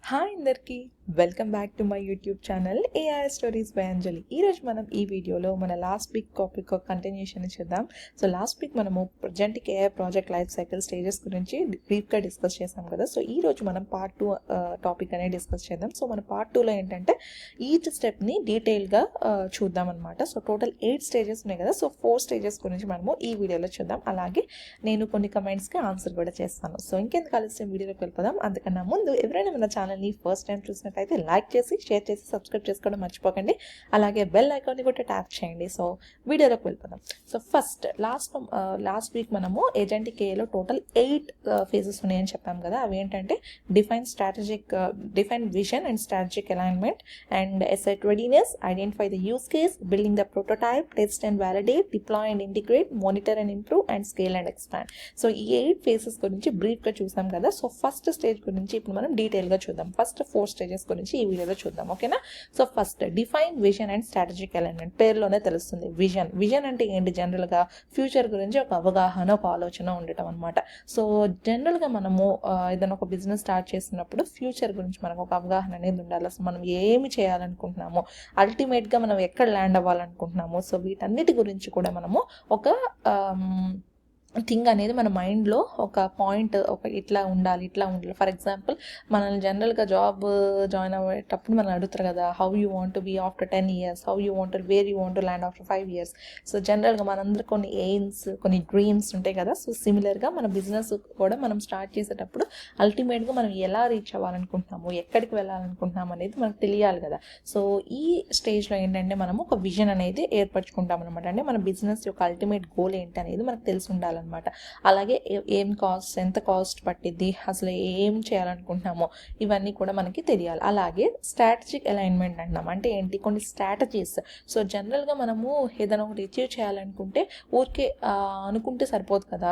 Hi అందరికీ welcome back to my YouTube channel AI stories by Anjali. ఈరోజు మనం ఈ వీడియోలో మన లాస్ట్ వీక్ టాపిక్ కంటిన్యూషన్ చేద్దాం. సో లాస్ట్ వీక్ మనము ప్రజెంట్కి AI project life cycle stages గురించి బ్రీఫ్గా డిస్కస్ చేసాం కదా. సో ఈ రోజు మనం పార్ట్ 2 టాపిక్ అనేది డిస్కస్ చేద్దాం. సో మన పార్ట్ 2లో ఏంటంటే ఈచ్ స్టెప్ని డీటెయిల్గా చూద్దాం అనమాట. సో టోటల్ 8 స్టేజెస్ ఉన్నాయి కదా. సో 4 స్టేజెస్ గురించి మనము ఈ వీడియోలో చూద్దాం. అలాగే నేను కొన్ని కమెంట్స్కి ఆన్సర్ కూడా చేస్తాను. సో ఇంకెందుకు ఆలస్యం వీడియోలోకి వెళ్ళిపోదాం. అందుకన్నా ముందు ఎవరైనా మన ఛానల్ని ఫస్ట్ టైం చూసినట్టయితే లైక్ చేసి షేర్ చేసి సబ్స్క్రైబ్ చేసుకోవడం మర్చిపోకండి. అలాగే బెల్ ఐకాన్ని కూడా ట్యాప్ చేయండి. సో వీడియోలోకి వెళ్ళిపోదాం. సో ఫస్ట్ లాస్ట్ వీక్ మనము ఏజెంటిక్ ఏలో టోటల్ 8 ఫేజెస్ ఉన్నాయని చెప్పాం కదా. అవి ఏంటంటే define vision and strategic alignment and asset readiness, identify the use case, building the prototype, test and validate, deploy and integrate, monitor and improve and scale and expand. So ఈ 8 phases గురించి బ్రీఫ్గా చూసాం కదా. సో ఫస్ట్ స్టేజ్ గురించి ఇప్పుడు మనం డీటెయిల్గా చూద్దాం. ఫస్ట్ 4 స్టేజెస్ గురించి ఈ వీడియోలో చూద్దాం, ఓకేనా. So first define vision and strategic alignment. పేరులోనే తెలుస్తుంది విజన్ అంటే ఏంటి, జనరల్గా ఫ్యూచర్ గురించి ఒక అవగాహన, ఒక ఆలోచన ఉండటం అనమాట. సో జనరల్గా మనము ఏదైనా ఒక బిజినెస్ స్టార్ట్ చేసినప్పుడు ఫ్యూచర్ గురించి మనకు ఒక అవగాహన అనేది ఉండాలి. అసలు మనం ఏమి చేయాలనుకుంటున్నాము, అల్టిమేట్గా మనం ఎక్కడ ల్యాండ్ అవ్వాలనుకుంటున్నాము, సో వీటన్నిటి గురించి కూడా మనము ఒక థింగ్ అనేది మన మైండ్లో ఒక పాయింట్, ఇట్లా ఉండాలి. ఫర్ ఎగ్జాంపుల్ మనల్ని జనరల్గా జాబ్ జాయిన్ అయ్యేటప్పుడు మనం అడుగుతారు కదా, how you want to be after 10 years, how you want where you want to land after 5 years. So జనరల్గా మనందరూ కొన్ని ఎయిమ్స్, కొన్ని డ్రీమ్స్ ఉంటాయి కదా. సో సిమిలర్గా మన బిజినెస్ కూడా మనం స్టార్ట్ చేసేటప్పుడు అల్టిమేట్గా మనం ఎలా రీచ్ అవ్వాలనుకుంటున్నాము, ఎక్కడికి వెళ్ళాలనుకుంటున్నాము అనేది మనకు తెలియాలి కదా. సో ఈ స్టేజ్లో ఏంటంటే మనము ఒక విజన్ అనేది ఏర్పరచుకుంటాం అనమాట. అంటే మన బిజినెస్ యొక్క అల్టిమేట్ గోల్ ఏంటి అనేది మనకు తెలిసి ఉండాలి. అలాగే ఎంత కాస్ట్ పట్టిద్ది, అసలు ఏం చేయాలనుకుంటున్నామో ఇవన్నీ కూడా మనకి తెలియాలి. అలాగే స్ట్రాటజిక్ అలైన్మెంట్ అంటున్నాం. అంటే ఏంటి, కొన్ని స్ట్రాటజీస్. సో జనరల్గా మనము ఏదైనా ఒకటి అచీవ్ చేయాలనుకుంటే ఊరికే అనుకుంటే సరిపోదు కదా.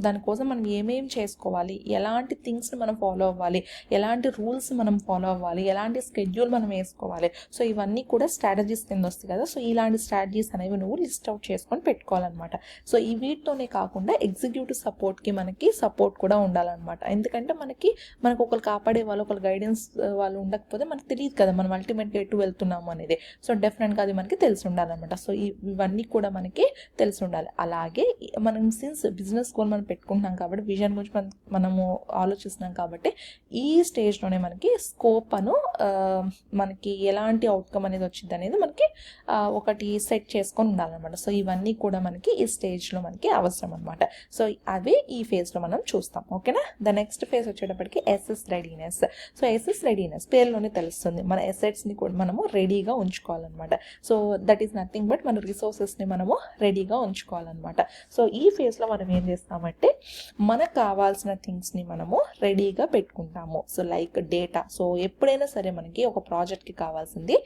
దానికోసం మనం ఏమేం చేసుకోవాలి, ఎలాంటి థింగ్స్ని మనం ఫాలో అవ్వాలి, ఎలాంటి రూల్స్ మనం ఫాలో అవ్వాలి, ఎలాంటి స్కెడ్యూల్ మనం వేసుకోవాలి. సో ఇవన్నీ కూడా స్ట్రాటజీస్ కింద వస్తాయి కదా. సో ఇలాంటి స్ట్రాటజీస్ అనేవి నువ్వు లిస్ట్ అవుట్ చేసుకొని పెట్టుకోవాలన్నమాట. సో వీటితోనే కాకుండా ఎగ్జిక్యూటివ్ సపోర్ట్కి మనకి సపోర్ట్ కూడా ఉండాలన్నమాట. ఎందుకంటే మనకు ఒకరు కాపాడే వాళ్ళు, ఒకరు గైడెన్స్ వాళ్ళు ఉండకపోతే మనకు తెలియదు కదా మనం అల్టిమేట్గా ఎటు వెళ్తున్నాము అనేది. సో డెఫినెట్గా అది మనకి తెలిసి ఉండాలన్నమాట. సో ఇవన్నీ కూడా మనకి తెలిసి ఉండాలి. అలాగే మనం సిన్స్ బిజినెస్ గోల్ మనం పెట్టుకుంటున్నాం కాబట్టి, విజన్ గురించి మనము ఆలోచిస్తున్నాం కాబట్టి ఈ స్టేజ్లోనే మనకి స్కోప్ మనకి ఎలాంటి అవుట్కమ్ అనేది వచ్చింది అనేది మనకి ఒకటి సెట్ చేసుకొని ఉండాలన్నమాట. సో ఇవన్నీ కూడా మనకి ఈ స్టేజ్లో మనకి అవసరం అనమాట. సో అవి ఈ ఫేజ్లో మనం చూస్తాం, ఓకేనా. ద నెక్స్ట్ ఫేజ్ వచ్చేటప్పటికి SS readiness. So SS readiness పేరులోనే తెలుస్తుంది, మన ఎసెట్స్ని కూడా మనము రెడీగా ఉంచుకోవాలన్నమాట. So that is nothing but మన రిసోర్సెస్ని మనము రెడీగా ఉంచుకోవాలన్నమాట. సో ఈ ఫేజ్లో మనం ఏం చేస్తామంటే మనకు కావాల్సిన థింగ్స్ని మనము రెడీగా పెట్టుకుంటాము. So like data. సో ఎప్పుడైనా సరే మనకి ఒక ప్రాజెక్ట్కి కావాల్సింది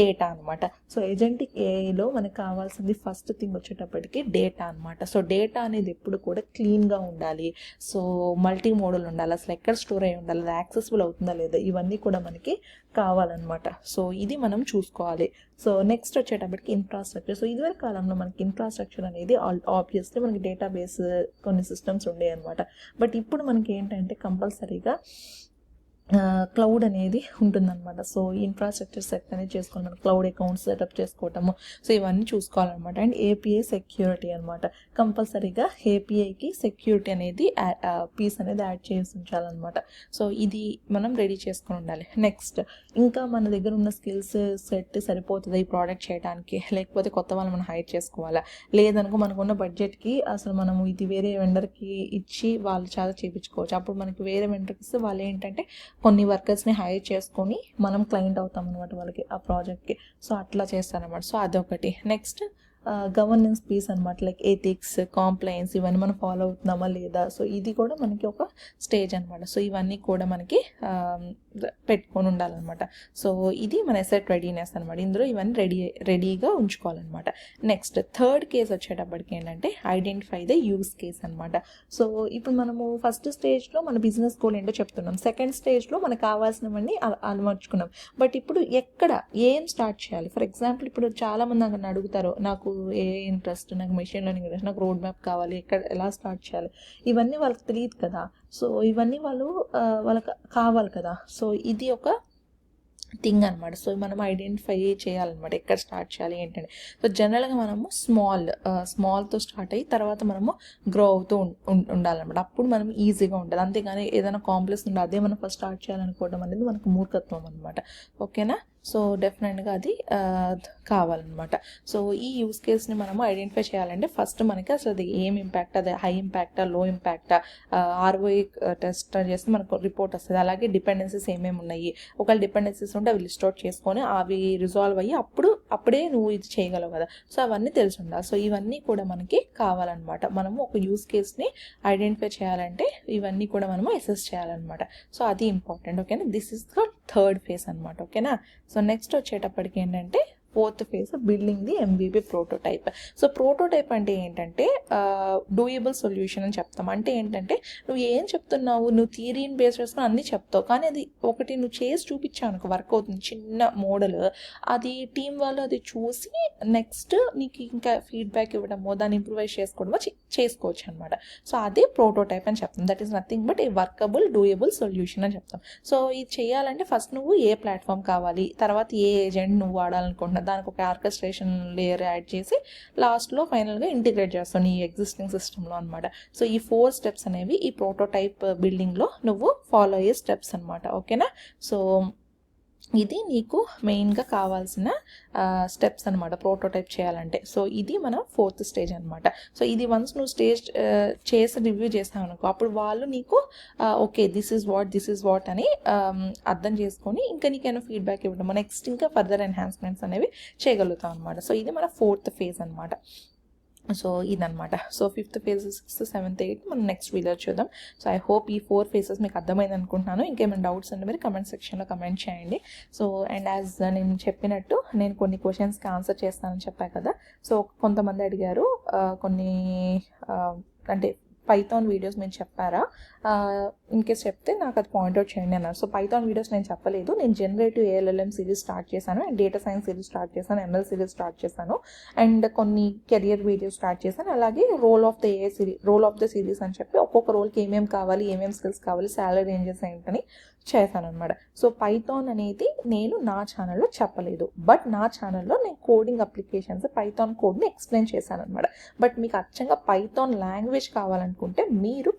డేటా అనమాట. సో ఏజెంటిక్ ఏఐలో మనకు కావాల్సింది ఫస్ట్ థింగ్ వచ్చేటప్పటికి డేటా అనమాట. సో డేటా అనేది ఎప్పుడు కూడా క్లీన్గా ఉండాలి. సో మల్టీ మోడల్ ఉండాలి, అసలు ఎక్కడ స్టోర్ అయి ఉండాలి, అది యాక్సెసిబుల్ అవుతుందా లేదా, ఇవన్నీ కూడా మనకి కావాలన్నమాట. సో ఇది మనం చూసుకోవాలి. సో నెక్స్ట్ వచ్చేటప్పటికి ఇన్ఫ్రాస్ట్రక్చర్. సో ఇదివరకు కాలంలో మనకి ఇన్ఫ్రాస్ట్రక్చర్ అనేది ఆబ్వియస్లీ మనకి డేటాబేస్ కొన్ని సిస్టమ్స్ ఉండేవి అనమాట. బట్ ఇప్పుడు మనకి ఏంటంటే కంపల్సరీగా క్లౌడ్ అనేది ఉంటుందన్నమాట. సో ఇన్ఫ్రాస్ట్రక్చర్ సెట్ అనేది చేసుకోవాలి, మనం క్లౌడ్ అకౌంట్స్ సెటప్ చేసుకోవటము. సో ఇవన్నీ చూసుకోవాలన్నమాట. అండ్ ఏపీఐ సెక్యూరిటీ అనమాట. కంపల్సరీగా ఏపీఐకి సెక్యూరిటీ అనేది పీస్ అనేది యాడ్ చేసి ఉంచాలన్నమాట. సో ఇది మనం రెడీ చేసుకొని ఉండాలి. నెక్స్ట్ ఇంకా మన దగ్గర ఉన్న స్కిల్స్ సెట్ సరిపోతుంది ఈ ప్రోడక్ట్ చేయడానికి, లేకపోతే కొత్త వాళ్ళు మనం హైర్ చేసుకోవాలా, లేదనుకో మనకున్న బడ్జెట్కి అసలు మనము ఇది వేరే వెండర్కి ఇచ్చి వాళ్ళు చాలా చేయించుకోవచ్చు. అప్పుడు మనకి వేరే వెండర్కి ఇస్తే వాళ్ళు ఏంటంటే కొన్ని వర్కర్స్ని హైర్ చేసుకొని మనం క్లయింట్ అవుతాం అనమాట వాళ్ళకి, ఆ ప్రాజెక్ట్కి. సో అట్లా చేస్తారనమాట. సో అదొకటి. నెక్స్ట్ గవర్నెన్స్ పీస్ అనమాట. లైక్ ఎథిక్స్, కాంప్లయన్స్ ఇవన్నీ మనం ఫాలో అవుతున్నామా లేదా. సో ఇది కూడా మనకి ఒక స్టేజ్ అనమాట. సో ఇవన్నీ కూడా మనకి పెట్టుకొని ఉండాలన్నమాట. సో ఇది మన ఎసెట్ రెడీనెస్ అనమాట. ఇందులో ఇవన్నీ రెడీగా ఉంచుకోవాలన్నమాట. నెక్స్ట్ థర్డ్ కేస్ వచ్చేటప్పటికి ఏంటంటే ఐడెంటిఫై ద యూస్ కేస్ అనమాట. సో ఇప్పుడు మనము ఫస్ట్ స్టేజ్లో మన బిజినెస్ గోల్ ఏంటో చెప్తున్నాం, సెకండ్ స్టేజ్లో మనకు కావాల్సినవన్నీ అలమర్చుకున్నాం. బట్ ఇప్పుడు ఏం స్టార్ట్ చేయాలి. ఫర్ ఎగ్జాంపుల్ ఇప్పుడు చాలామంది నన్ను అడుగుతారు, నాకు నాకు ఏ ఇంట్రెస్ట్, నాకు మెషిన్ లెర్నింగ్ ఇంట్రెస్ట్, నాకు రోడ్ మ్యాప్ కావాలి, ఎలా స్టార్ట్ చేయాలి, ఇవన్నీ వాళ్ళకి తెలియదు కదా. సో ఇవన్నీ వాళ్ళకి కావాలి కదా. సో ఇది ఒక థింగ్ అనమాట. సో మనం ఐడెంటిఫై చేయాలన్నమాట ఎక్కడ స్టార్ట్ చేయాలి ఏంటంటే. సో జనరల్గా మనము స్మాల్తో స్టార్ట్ అయ్యి తర్వాత మనము గ్రో అవుతూ ఉండాలన్నమాట. అప్పుడు మనం ఈజీగా ఉంటుంది. అంతేగాని ఏదైనా కాంప్లెక్స్ ఉంటే అదే మనం ఫస్ట్ స్టార్ట్ చేయాలనుకోవడం అనేది మనకు మూర్ఖత్వం అనమాట. ఓకేనా. సో డెఫినెట్గా అది కావాలన్నమాట. సో ఈ యూస్ కేస్ని మనము ఐడెంటిఫై చేయాలంటే ఫస్ట్ మనకి అసలు అది ఏం ఇంపాక్ట్, అది హై ఇంపాక్టా, లో ఇంపాక్టా, ROI టెస్ట్ చేస్తే మనకు రిపోర్ట్ వస్తుంది. అలాగే డిపెండెన్సీస్ ఏమేమి ఉన్నాయి, ఒకవేళ డిపెండెన్సీస్ ఉంటే అవి లిస్ట్ అవుట్ చేసుకొని అవి రిజాల్వ్ అయ్యి అప్పుడే నువ్వు ఇది చేయగలవు కదా. సో అవన్నీ తెలిసి ఉండాలి. సో ఇవన్నీ కూడా మనకి కావాలన్నమాట. మనము ఒక యూస్ కేస్ని ఐడెంటిఫై చేయాలంటే ఇవన్నీ కూడా మనము అసెస్ చేయాలన్నమాట. సో అది ఇంపార్టెంట్. ఓకేనా. This is the third phase అనమాట. ఓకేనా. సో నెక్స్ట్ వచ్చేటప్పటికి ఏంటంటే fourth phase building the MVP prototype. So prototype అంటే ఏంటంటే డూయబుల్ సొల్యూషన్ అని చెప్తాం. అంటే ఏంటంటే నువ్వు ఏం చెప్తున్నావు, నువ్వు థియరీని బేస్ చేసుకుని అన్నీ చెప్తావు, కానీ అది ఒకటి నువ్వు చేసి చూపించావు అనుకో, వర్క్ అవుతుంది చిన్న మోడల్, అది టీం వాళ్ళు అది చూసి నెక్స్ట్ నీకు ఇంకా ఫీడ్బ్యాక్ ఇవ్వడమో దాన్ని ఇంప్రూవైజ్ చేసుకోవడమో చేసుకోవచ్చు అనమాట. సో అదే ప్రోటోటైప్ అని చెప్తాం. That is nothing but A workable doable solution అని చెప్తాం. సో ఇది చేయాలంటే ఫస్ట్ నువ్వు ఏ ప్లాట్ఫామ్ కావాలి, తర్వాత ఏ ఏజెంట్ నువ్వు వాడాలనుకుంటున్నావు, దానికి ఒక ఆర్కెస్ట్రేషన్ లేయర్ యాడ్ చేసి లాస్ట్లో ఫైనల్గా ఇంటిగ్రేట్ చేస్తాను ఈ ఎగ్జిస్టింగ్ సిస్టంలో అనమాట. సో ఈ 4 స్టెప్స్ అనేవి ఈ ప్రోటోటైప్ బిల్డింగ్లో నువ్వు ఫాలో అయ్యే స్టెప్స్ అనమాట. ఓకేనా. సో ఇది నీకు మెయిన్గా కావాల్సిన స్టెప్స్ అనమాట ప్రోటోటైప్ చేయాలంటే. సో ఇది మన 4th స్టేజ్ అనమాట. సో ఇది వన్స్ నువ్వు స్టేజ్ చేసి రివ్యూ చేసావు అనుకో, అప్పుడు వాళ్ళు నీకు ఓకే దిస్ ఈజ్ వాట్ అని అర్థం చేసుకొని ఇంకా నీకైనా ఫీడ్బ్యాక్ ఇవ్వడం, నెక్స్ట్ ఇంకా ఫర్దర్ ఎన్హాన్స్మెంట్స్ అనేవి చేయగలుగుతాం అనమాట. సో ఇది మన 4th ఫేజ్ అనమాట. సో ఇదనమాట. So 5th phase, 6th, 7th, 8th మనం నెక్స్ట్ వీడియో చూద్దాం. సో ఐ హోప్ ఈ 4 ఫేజెస్ మీకు అర్థమైంది అనుకుంటున్నాను. ఇంకేమైనా డౌట్స్ ఉంటే మీరు కమెంట్ సెక్షన్లో కమెంట్ చేయండి. సో అండ్ యాజ్ నేను చెప్పినట్టు నేను కొన్ని క్వశ్చన్స్కి ఆన్సర్ చేస్తానని చెప్పాను కదా. సో కొంతమంది అడిగారు కొన్ని అంటే పైథాన్ వీడియోస్ మీరు చెప్పారా, ఇన్ కేస్ చెప్తే నాకు అది పాయింట్అవుట్ చేయండి అన్నారు. సో పైథాన్ వీడియోస్ నేను చెప్పలేదు. నేను జనరేటివ్ ALLM సిరీస్ స్టార్ట్ చేశాను, and data science series start చేశాను, ML సిరీస్ స్టార్ట్ చేశాను, అండ్ కొన్ని కెరియర్ వీడియోస్ స్టార్ట్ చేశాను. అలాగే రోల్ ఆఫ్ ద సిరీస్ అని చెప్పి ఒక్కొక్క రోల్కి ఏమేమి కావాలి, ఏమేమి స్కిల్స్ కావాలి, శాలరీ రేంజెస్ ఏంటని చేశాను అనమాట. సో పైథాన్ అనేది నేను నా ఛానల్లో చెప్పలేదు, బట్ నా ఛానల్లో నేను కోడింగ్ అప్లికేషన్స్ పైథాన్ కోడ్ని ఎక్స్ప్లెయిన్ చేశాను అనమాట. బట్ మీకు అచ్చంగా పైథాన్ లాంగ్వేజ్ కావాలనుకుంటే మీరు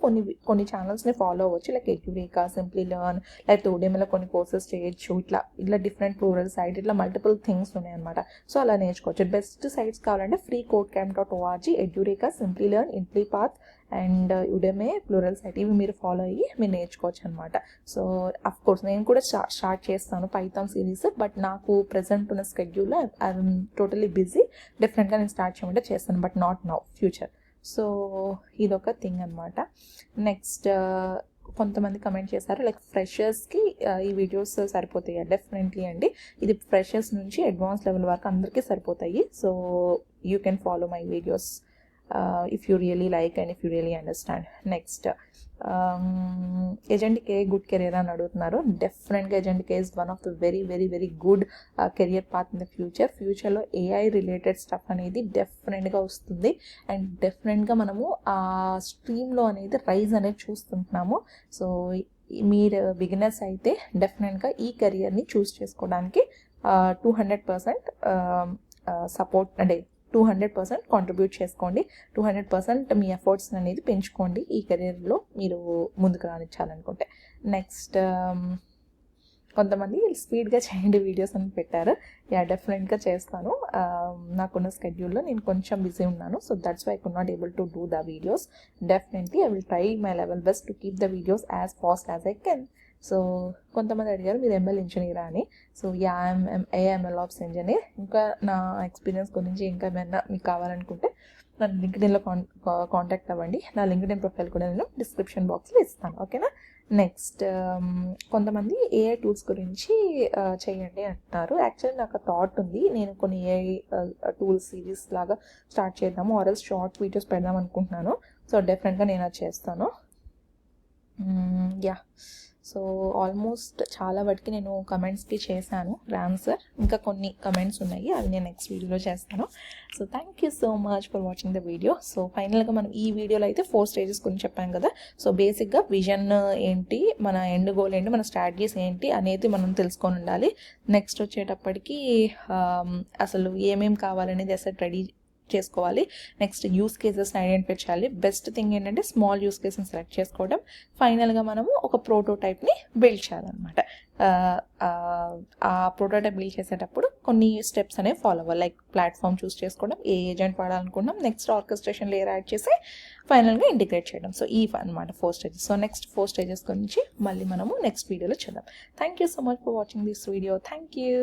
కొన్ని ఛానల్స్ని ఫాలో అవ్వచ్చు. లైక్ ఎడ్యురేకా, సింప్లీ లెర్న్, లేకపోతే Udemyలో కొన్ని కోర్సెస్ చేయొచ్చు. ఇట్లా డిఫరెంట్ ప్లూరల్ సైట్, ఇట్లా మల్టిపుల్ థింగ్స్ ఉన్నాయన్నమాట. సో అలా నేర్చుకోవచ్చు. బెస్ట్ సైట్స్ కావాలంటే freecodecamp.org, ఎడ్యురేకా, సింప్లీ లెర్న్, ఇంప్లీపాత్ అండ్ Udemy, ప్లూరల్ సైట్, ఇవి మీరు ఫాలో అయ్యి మీరు నేర్చుకోవచ్చు అనమాట. సో అఫ్ కోర్స్ నేను కూడా స్టార్ట్ చేస్తాను పైథాన్ సిరీస్, బట్ నాకు ప్రెజెంట్ ఉన్న స్కెడ్యూల్లో ఐఎమ్ టోటలీ బిజీ. డెఫినెట్గా నేను స్టార్ట్ చేయమంటే చేస్తాను, but not now, future. So ఇదొక థింగ్ అనమాట. నెక్స్ట్ కొంతమంది కమెంట్ చేశారు లైక్ ఫ్రెషర్స్కి ఈ వీడియోస్ సరిపోతాయి. డెఫినెట్లీ అండి, ఇది ఫ్రెషర్స్ నుంచి అడ్వాన్స్ లెవెల్ వరకు అందరికీ సరిపోతాయి. So you can follow my videos if you really like and if you really understand. Next, Agent K good career అని అడుగుతున్నారు. డెఫినెట్గా Agent K is one of the very good career path in the ఫ్యూచర్లో AI related stuff అనేది డెఫినెట్గా వస్తుంది, and డెఫినెట్గా మనము ఆ స్ట్రీమ్లో అనేది రైజ్ అనేది చూస్తుంటున్నాము. సో మీరు బిగినర్స్ అయితే డెఫినెట్గా ఈ కెరియర్ని చూస్ చేసుకోవడానికి 200% సపోర్ట్ అంటే 200% కాంట్రిబ్యూట్ చేసుకోండి. 200% మీ ఎఫర్ట్స్ అనేది పెంచుకోండి ఈ కెరీర్లో మీరు ముందుకు రానిచ్చాలనుకుంటే. నెక్స్ట్ కొంతమంది స్పీడ్గా చేయండి వీడియోస్ అని పెట్టారు. డెఫినెట్గా చేస్తాను. నాకున్న స్కెడ్యూల్లో నేను కొంచెం బిజీ ఉన్నాను. So that's why I could not able to do the videos. Definitely I will try my level best to keep the videos as fast as I can. So కొంతమంది అడిగారు మీరు ML ఇంజనీరా అని. So I'm ML ops engineer. ఇంకా నా experience గురించి ఇంకా ఏమైనా మీకు కావాలనుకుంటే నన్ను లింక్డ్ఇన్లో కాంటాక్ట్ అవ్వండి. నా లింక్డ్ఇన్ ప్రొఫైల్ కూడా నేను డిస్క్రిప్షన్ బాక్స్లో ఇస్తాను. ఓకేనా. నెక్స్ట్ కొంతమంది AI టూల్స్ గురించి చేయండి అంటున్నారు. యాక్చువల్లీ నాకు థాట్ ఉంది, నేను కొన్ని AI టూల్స్ సిరీస్ లాగా స్టార్ట్ చేద్దాము, ఆర్ఎల్స్ షార్ట్ వీడియోస్ పెడదాం అనుకుంటున్నాను. సో డెఫినెట్గా నేను అది చేస్తాను. సో ఆల్మోస్ట్ చాలా వాటికి నేను కమెంట్స్కి చేశాను ఆన్సర్. ఇంకా కొన్ని కమెంట్స్ ఉన్నాయి, అవి నేను నెక్స్ట్ వీడియోలో చేస్తాను. So thank you so much for watching the video. So ఫైనల్గా మనం ఈ వీడియోలో అయితే 4 స్టేజెస్ గురించి చెప్పాం కదా. సో బేసిక్గా విజన్ ఏంటి, మన ఎండ్ గోల్ ఏంటి, మన స్ట్రాటజీస్ ఏంటి అనేది మనం తెలుసుకొని ఉండాలి. నెక్స్ట్ వచ్చేటప్పటికి అసలు ఏమేమి కావాలనేది అసలు రెడీ చేసుకోవాలి. నెక్స్ట్ యూస్ కేసెస్ని ఐడెంటిఫై చేయాలి. బెస్ట్ థింగ్ ఏంటంటే స్మాల్ యూస్ కేసెస్ని సెలెక్ట్ చేసుకోవడం. ఫైనల్గా మనము ఒక ప్రోటోటైప్ని బిల్డ్ చేయాలన్నమాట. ఆ ప్రోటోటైప్ బిల్డ్ చేసేటప్పుడు కొన్ని స్టెప్స్ అనేవి ఫాలో అవ్వాలి. లైక్ ప్లాట్ఫామ్ చూస్ చేసుకోవడం, ఏ ఏజెంట్ వాడాలనుకున్నాం, నెక్స్ట్ ఆర్కెస్ట్రేషన్ లేయర్ యాడ్ చేసి ఫైనల్గా ఇంటిగ్రేట్ చేయడం. సో ఈ అనమాట 4 స్టేజెస్. సో నెక్స్ట్ 4 స్టేజెస్ గురించి మళ్ళీ మనము నెక్స్ట్ వీడియోలో చూద్దాం. Thank you so much for watching this video. Thank you.